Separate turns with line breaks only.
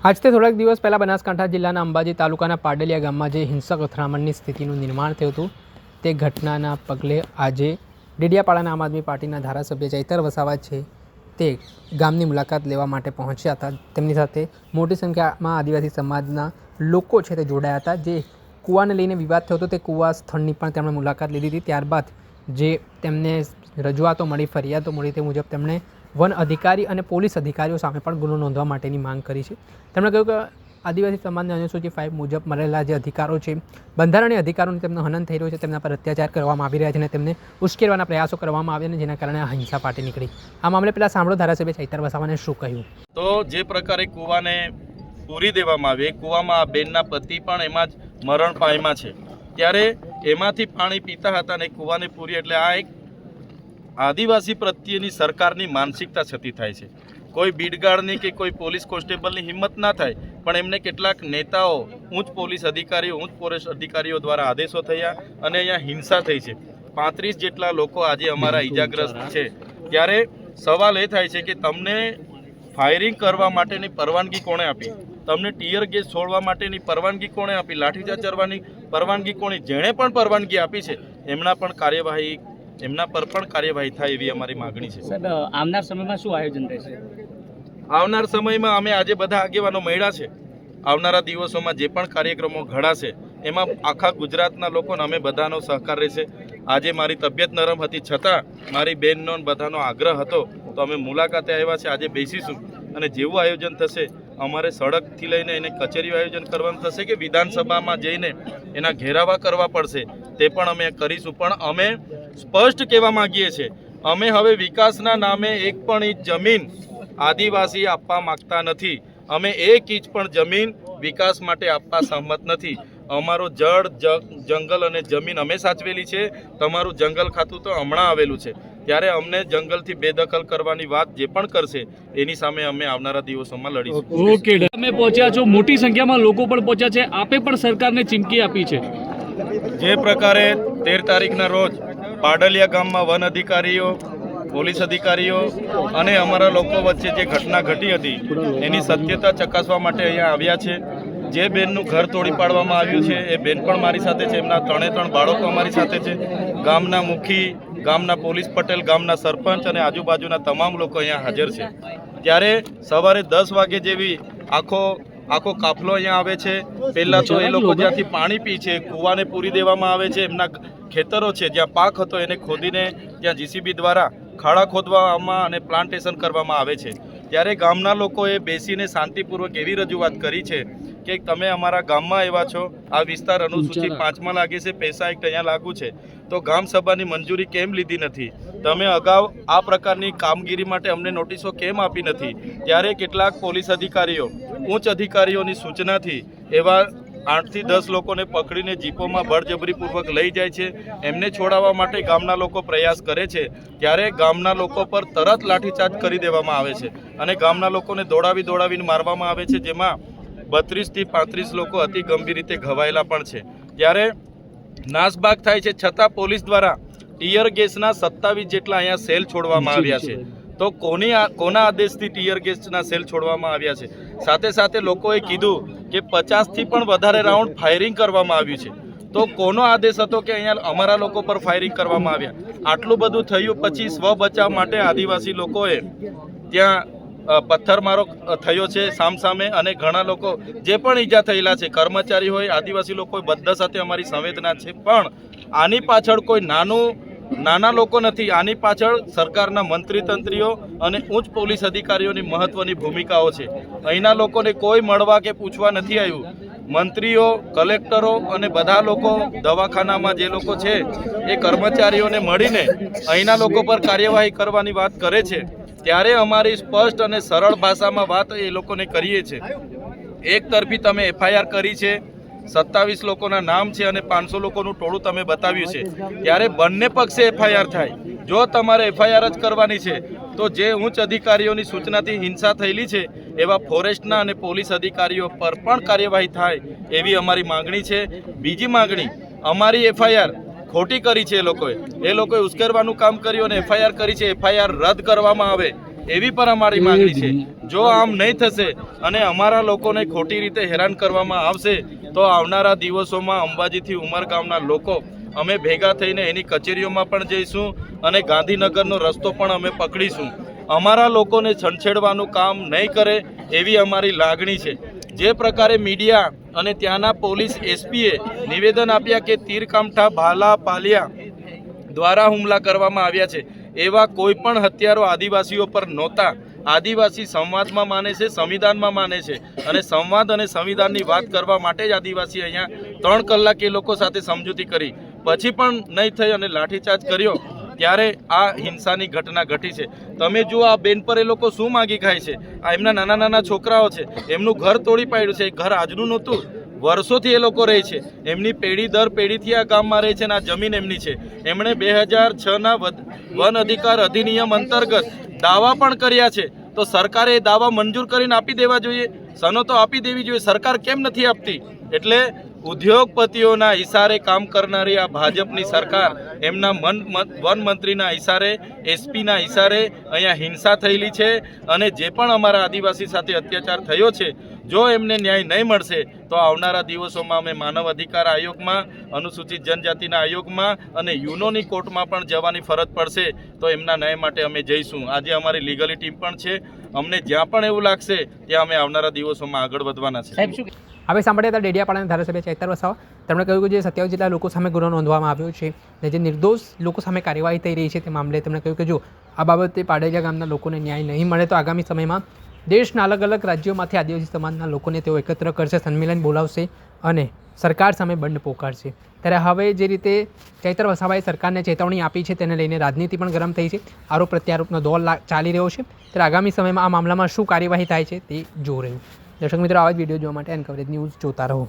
આજથી થોડાક દિવસ પહેલાં બનાસકાંઠા જિલ્લાના અંબાજી તાલુકાના પાડલિયા ગામમાં જે હિંસક અથડામણની સ્થિતિનું નિર્માણ થયું હતું તે ઘટનાના પગલે આજે ડેડિયાપાડાના આમ આદમી પાર્ટીના ધારાસભ્ય ચૈતર વસાવા છે તે ગામની મુલાકાત લેવા માટે પહોંચ્યા હતા। તેમની સાથે મોટી સંખ્યામાં આદિવાસી સમાજના લોકો છે તે જોડાયા હતા। જે કૂવાને લઈને વિવાદ થયો હતો તે કૂવા સ્થળની પણ તેમણે મુલાકાત લીધી હતી। ત્યારબાદ જે તેમને રજૂઆતો મળી, ફરિયાદો મળી, તે મુજબ તેમણે વન અધિકારી અને પોલીસ અધિકારીઓ સામે પણ ગુનો નોંધવા માટેની માંગ કરી છે। તેમણે કહ્યું કે આદિવાસી સમાજના અનુસૂચિ 5 મુજબ મળેલા જે અધિકારો છે, બંધારણીય અધિકારોનું તેમનું હનન થઈ રહ્યું છે, તેમના પર અત્યાચાર કરવામાં આવી રહ્યા છે અને તેમને ઉશ્કેરવાના પ્રયાસો કરવામાં આવ્યા, જેના કારણે આ હિંસા ફાટી નીકળી। આ મામલે પહેલાં સાંભળો ધારાસભ્ય ચૈતર વસાવાને શું કહ્યું।
તો જે પ્રકારે કૂવાને પૂરી દેવામાં આવે, કૂવામાં આ બેનના પતિ પણ એમાં જ મરણ પામ્યા છે, ત્યારે એમાંથી પાણી પીતા હતા અને કૂવાને પૂરી, એટલે આ એક આદિવાસી પ્રત્યેની સરકારની માનસિકતા છતી થાય છે। કોઈ બીડગાર્ડની કે કોઈ પોલીસ કોન્સ્ટેબલની હિંમત ના થાય, પણ એમને કેટલાક નેતાઓ, ઉચ્ચ પોલીસ અધિકારીઓ, ઉચ્ચ પોલીસ અધિકારીઓ દ્વારા આદેશો થયા અને અહીંયા હિંસા થઈ છે। 35 જેટલા લોકો આજે અમારા ઈજાગ્રસ્ત છે। ત્યારે સવાલ એ થાય છે કે તમને ફાયરિંગ કરવા માટેની પરવાનગી કોણે આપી? તમને ટીયર ગેસ છોડવા માટેની પરવાનગી કોણે આપી? લાઠીચાર્જ કરવાની પરવાનગી કોણે? જેણે પણ પરવાનગી આપી છે એમના પર પણ કાર્યવાહી થાય એવી અમારી માગણી છે।
સાહેબ, આવનાર સમયમાં શું આયોજન રહેશે?
આવનાર સમયમાં અમે આજે બધા આગેવાનો મળ્યા છે। આવનારા દિવસોમાં જે પણ કાર્યક્રમો ઘડાશે એમાં આખા ગુજરાતના લોકોને અમે બધાનો સહકાર રહેશે। આજે મારી તબિયત નરમ હતી છતાં મારી બહેનનો બધાનો આગ્રહ હતો તો અમે મુલાકાતે આવ્યા છે। આજે બેસીશું અને જેવું આયોજન થશે, અમારે સડકથી લઈને એને કચેરીઓ આયોજન કરવાનું થશે કે વિધાનસભામાં જઈને એના ઘેરાવા કરવા પડશે, તે પણ અમે કરીશું। પણ અમે સ્પષ્ટ કહેવા માગીએ છીએ, અમે હવે વિકાસના નામે એક પણ ઇંચ જમીન આદિવાસી આપવા માગતા નથી। અમે એક ઇંચ પણ જમીન વિકાસ માટે આપવા સહમત નથી। અમારો જળ, જંગલ અને જમીન અમે સાચવેલી છે। તમારું જંગલ ખાતું તો હમણાં આવેલું છે, ત્યારે અમને જંગલથી બેદખલ કરવાની વાત જે પણ કરશે એની સામે અમે આવનારા દિવસોમાં લડીશું।
ઓકે, તમે પહોંચ્યા છો, મોટી સંખ્યામાં લોકો પણ પહોંચ્યા છે, આપે પણ સરકારને ચીમકી આપી છે।
જે પ્રકારે 13 તારીખના રોજ પાડલિયા ગામમાં વન અધિકારીઓ, પોલીસ અધિકારીઓ અને અમારા લોકો વચ્ચે જે ઘટના ઘટી હતી એની સત્યતા ચકાસવા માટે અહીંયા આવ્યા છે। જે બેનનું ઘર તોડી પાડવામાં આવ્યું છે એ બેન પણ મારી સાથે છે, એમના 3 બાળકો અમારી સાથે છે। ગામના મુખી, ગામના પોલીસ પટેલ, ગામના સરપંચ અને આજુબાજુના તમામ લોકો અહીંયા હાજર છે। ત્યારે સવારે 10 વાગે જેવી આખો કાફલો અહીંયા આવે છે। પહેલાં તો એ લોકો જ્યાંથી પાણી પી છે કૂવાને પૂરી દેવામાં આવે છે। એમના ખેતરો છે, જ્યાં પાક હતો એને ખોદીને ત્યાં જીસીબી દ્વારા ખાડા ખોદવામાં અને પ્લાન્ટેશન કરવામાં આવે છે। ત્યારે ગામના લોકોએ બેસીને શાંતિપૂર્વક એવી રજૂઆત કરી છે કે તમે અમારા ગામમાં આવ્યા છો, આ વિસ્તાર અનુસૂચિ 5માં લાગે છે, પૈસા એક્ટ અહીંયા લાગુ છે, તો ગામ સભાની મંજૂરી કેમ લીધી નથી? તમે અગાઉ આ પ્રકારની કામગીરી માટે અમને નોટિસો કેમ આપી નથી? ત્યારે કેટલાક પોલીસ અધિકારીઓ, ઉચ્ચ અધિકારીઓની સૂચનાથી એવા 8 થી 10 લોકોને પકડીને જીપોમાં બળજબરીપૂર્વક લઈ જાય છે। એમને છોડાવવા માટે ગામના લોકો પ્રયાસ કરે છે, ત્યારે ગામના લોકો પર તરત લાઠીચાર્જ કરી દેવામાં આવે છે અને ગામના લોકોને દોડાવીને મારવામાં આવે છે, જેમાં 32 થી 35 લોકો અતિ ગંભીર રીતે ઘવાયેલા પણ છે। ત્યારે નાસભાગ થાય છે, છતાં પોલીસ દ્વારા ટીયર ગેસના 27 જેટલા અહીંયા સેલ છોડવામાં આવ્યા છે। તો કોના આદેશથી ટીયર ગેસના સેલ છોડવામાં આવ્યા છે? સાથે સાથે લોકોએ કીધું કે 50 થી પણ વધારે રાઉન્ડ ફાયરિંગ કરવામાં આવ્યું છે, તો કોનો આદેશ હતો કે અહીંયા અમારા લોકો પર ફાયરિંગ કરવામાં આવ્યા? આટલું બધું થયું પછી સ્વ બચાવ માટે આદિવાસી લોકોએ ત્યાં પથ્થરમારો થયો છે સામસામે, અને ઘણા લોકો જે પણ ઈજા થયેલા છે, કર્મચારી હોય, આદિવાસી લોકો હોય, બધા સાથે અમારી સંવેદના છે। પણ આની પાછળ કોઈ નાના લોકો નથી, આની પાછળ સરકારના મંત્રી તંત્રીઓ અને ઉચ્ચ પોલીસ અધિકારીઓની મહત્વની ભૂમિકાઓ છે। અહીંના લોકોને કોઈ મળવા કે પૂછવા નથી આવ્યું। મંત્રીઓ, કલેક્ટરો અને બધા લોકો, દવાખાનામાં જે લોકો છે એ કર્મચારીઓને મળીને અહીંના લોકો પર કાર્યવાહી કરવાની વાત કરે છે। ત્યારે અમારી સ્પષ્ટ અને સરળ ભાષામાં વાત એ લોકોને કરીએ છીએ। એક તરફી તમે FIR કરી છે, 27 લોકોના નામ છે અને 500 લોકોનું ટોળું તમે બતાવ્યું છે, ત્યારે બંને પક્ષે FIR થાય। જો તમારે FIR જ કરવાની છે તો જે ઉચ્ચ અધિકારીઓની સૂચનાથી હિંસા થયેલી છે એવા ફોરેસ્ટના અને પોલીસ અધિકારીઓ પર પણ કાર્યવાહી થાય એવી અમારી માગણી છે। બીજી માગણી, અમારી FIR ખોટી કરી છે, એ લોકોએ ઉશ્કેરવાનું કામ કર્યું અને FIR કરી છે, FIR રદ કરવામાં આવે। એવી પણ અમારી માંગણી છે. જો આમ નહીં થશે અને અમારા લોકોને ખોટી રીતે હેરાન કરવામાં આવશે તો આવનારા દિવસોમાં અંબાજીથી ઉમરગામના લોકો અમે ભેગા થઈને એની કચેરીઓમાં પણ જઈશું અને ગાંધીનગરનો રસ્તો પણ અમે પકડીશું. અમારા લોકોને છંછેડવાનું કામ નહીં કરે એવી અમારી લાગણી છે. જે પ્રકારે મીડિયા અને ત્યાંના પોલીસ એસપીએ નિવેદન આપ્યા કે તીરકામઠા ભાલા પાલિયા દ્વારા હુમલા કરવામાં આવ્યા છે, એવા કોઈ પણ હત્યારો આદિવાસીઓ પર નહોતા. આદિવાસી સંવાદમાં માને છે, સંવિધાનમાં માને છે અને સંવાદ અને સંવિધાનની વાત કરવા માટે જ આદિવાસી અહીંયા 3 કલાક એ લોકો સાથે સમજૂતી કરી, પછી પણ નહીં થઈ અને લાઠીચાર્જ કર્યો ત્યારે આ હિંસાની ઘટના ઘટી છે. તમે જુઓ આ બેન પર એ લોકો શું માગી ખાય છે. આ એમના નાના નાના છોકરાઓ છે, એમનું ઘર તોડી પાડ્યું છે. એ ઘર આજનું નહોતું, વર્ષોથી એ લોકો રહે છે. એમની પેઢી દર પેઢીથી આ ગામમાં રહે છે અને આ જમીન એમની છે. એમણે 2006ના વન અધિકાર અધિનિયમ અંતર્ગત દાવા પણ કર્યા છે. તો સરકારે એ દાવા મંજૂર કરીને આપી દેવા જોઈએ, સનતો આપી દેવી જોઈએ. સરકાર કેમ નથી આપતી? એટલે ઉદ્યોગપતિઓના ઇશારે કામ કરનારી આ ભાજપની સરકાર, એમના વન મંત્રીના ઇશારે, એસપીના ઇશારે અહીંયા હિંસા થયેલી છે. અને જે પણ અમારા આદિવાસી સાથે અત્યાચાર થયો છે, જો એમને ન્યાય નહીં મળશે તો આવનારા દિવસોમાં અમે માનવ અધિકાર આયોગમાં, અનુસૂચિત જનજાતિના આયોગમાં અને યુનોની કોર્ટમાં પણ જવાની ફરજ પડશે. તો એમના ન્યાય માટે અમે જઈશું. આજે અમારી લીગલી ટીમ પણ છે. અમને જ્યાં પણ એવું લાગશે ત્યાં અમે આવનારા દિવસોમાં આગળ વધવાના છે.
હવે સાંભળ્યા હતા ડેડિયાપાડાના ધારાસભ્ય ચૈતર વસાવા. તેમણે કહ્યું કે જે 27 જેટલા લોકો સામે ગુનો નોંધવામાં આવ્યો છે અને જે નિર્દોષ લોકો સામે કાર્યવાહી થઈ રહી છે તે મામલે તેમણે કહ્યું કે જો આ બાબતે પાડેલિયા ગામના લોકોને ન્યાય નહીં મળે તો આગામી સમયમાં દેશના અલગ અલગ રાજ્યોમાંથી આદિવાસી સમાજના લોકોને તેઓ એકત્ર કરશે, સંમેલન બોલાવશે અને સરકાર સામે બંધ પોકારશે. ત્યારે હવે જે રીતે ચૈતર વસાવાએ સરકારને ચેતવણી આપી છે તેને લઈને રાજનીતિ પણ ગરમ થઈ છે. આરોપ પ્રત્યારોપનો દોર ચાલી રહ્યો છે. ત્યારે આગામી સમયમાં આ મામલામાં શું કાર્યવાહી થાય છે તે જોઈ રહ્યું. દર્શક મિત્રો, આવા જ વિડીયો જોવા માટે એનકવરેજ ન્યૂઝ જોતા રહો.